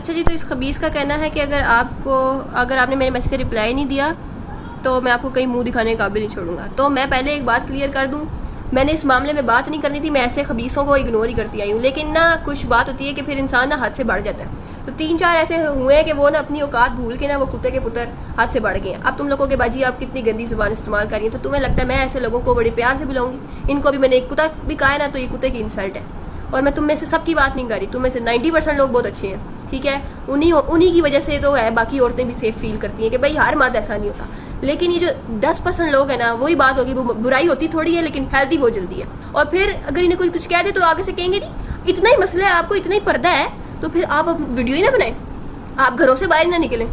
اچھا جی، تو اس خبیث کا کہنا ہے کہ اگر آپ نے میرے میسج کا رپلائی نہیں دیا تو میں آپ کو کہیں منہ دکھانے کے قابل نہیں چھوڑوں گا. تو میں پہلے ایک بات کلیئر کر دوں، میں نے اس معاملے میں بات نہیں کرنی تھی، میں ایسے خبیثوں کو اگنور ہی کرتی آئی ہوں. لیکن نا کچھ بات ہوتی ہے کہ پھر انسان نا حد سے بڑھ جاتا ہے. تو 3-4 ایسے ہوئے ہیں کہ وہ نا اپنی اوقات بھول کے نا وہ کتے کے پتر حد سے بڑھ گئے ہیں. اب تم لوگوں کے باجی آپ کتنی گندی زبان استعمال کر رہی ہیں، تو تمہیں لگتا ہے میں ایسے لوگوں کو بڑے پیار سے بلاؤں گی؟ ان کو بھی میں نے ایک کتا بھی کہا ہے نا، تو یہ کتے کی انسلٹ ہے. اور میں تم میں سے سب کی بات نہیں کر رہی، تم میں سے 90% لوگ بہت اچھے ہیں، ٹھیک ہے. انہی کی وجہ سے تو ہے باقی عورتیں بھی سیف فیل کرتی ہیں کہ بھائی ہر مرد ایسا نہیں ہوتا. لیکن یہ جو 10% لوگ ہیں نا، وہی بات ہوگی، وہ برائی ہوتی تھوڑی ہے لیکن پھیلتی بہت جلدی ہے. اور پھر اگر انہیں کچھ کہہ دے تو آگے سے کہیں گے نہیں اتنا ہی مسئلہ ہے، آپ کو اتنا ہی پردہ ہے، تو پھر آپ ویڈیو ہی نہ بنائیں، آپ گھروں سے باہر نہ نکلیں.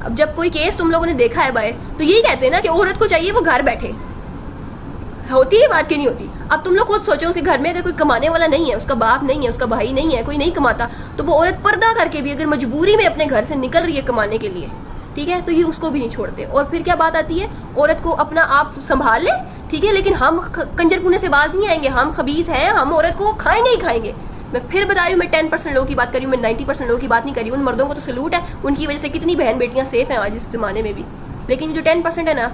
اب جب کوئی کیس تم لوگوں نے دیکھا ہے باہر، تو یہی کہتے ہیں نا کہ عورت کو چاہیے وہ گھر بیٹھے. ہوتی ہے بات کہ نہیں ہوتی؟ اب تم لوگ خود سوچو کہ گھر میں اگر کوئی کمانے والا نہیں ہے، اس کا باپ نہیں ہے، اس کا بھائی نہیں ہے، کوئی نہیں کماتا، تو وہ عورت پردہ کر کے بھی اگر مجبوری میں اپنے گھر سے نکل رہی ہے کمانے کے لیے، ٹھیک ہے، تو یہ اس کو بھی نہیں چھوڑتے. اور پھر کیا بات آتی ہے، عورت کو اپنا آپ سنبھال لے، ٹھیک ہے، لیکن ہم کنجر پونے سے باز نہیں آئیں گے، ہم خبیث ہیں، ہم عورت کو کھائیں گے ہی کھائیں گے. میں پھر بتا رہی ہوں، میں 10% لوگوں کی بات کر رہی ہوں، میں 90% لوگوں کی بات نہیں کر رہی ہوں. ان مردوں کو تو سلوٹ ہے، ان کی وجہ سے کتنی بہن بیٹیاں سیف ہیں آج اس زمانے میں بھی. لیکن جو 10% ہے نا،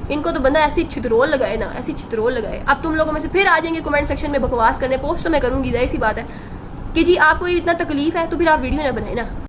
ان کو تو بندہ ایسی چھترول لگائے نا، ایسی چھترول لگائے. اب تم لوگوں میں سے پھر آ جائیں گے کمنٹ سیکشن میں بکواس کرنے، پوسٹ تو میں کروں گی، ظاہر سی بات ہے کہ جی آپ کو اتنا تکلیف ہے تو پھر آپ ویڈیو نہ بنائیں نا.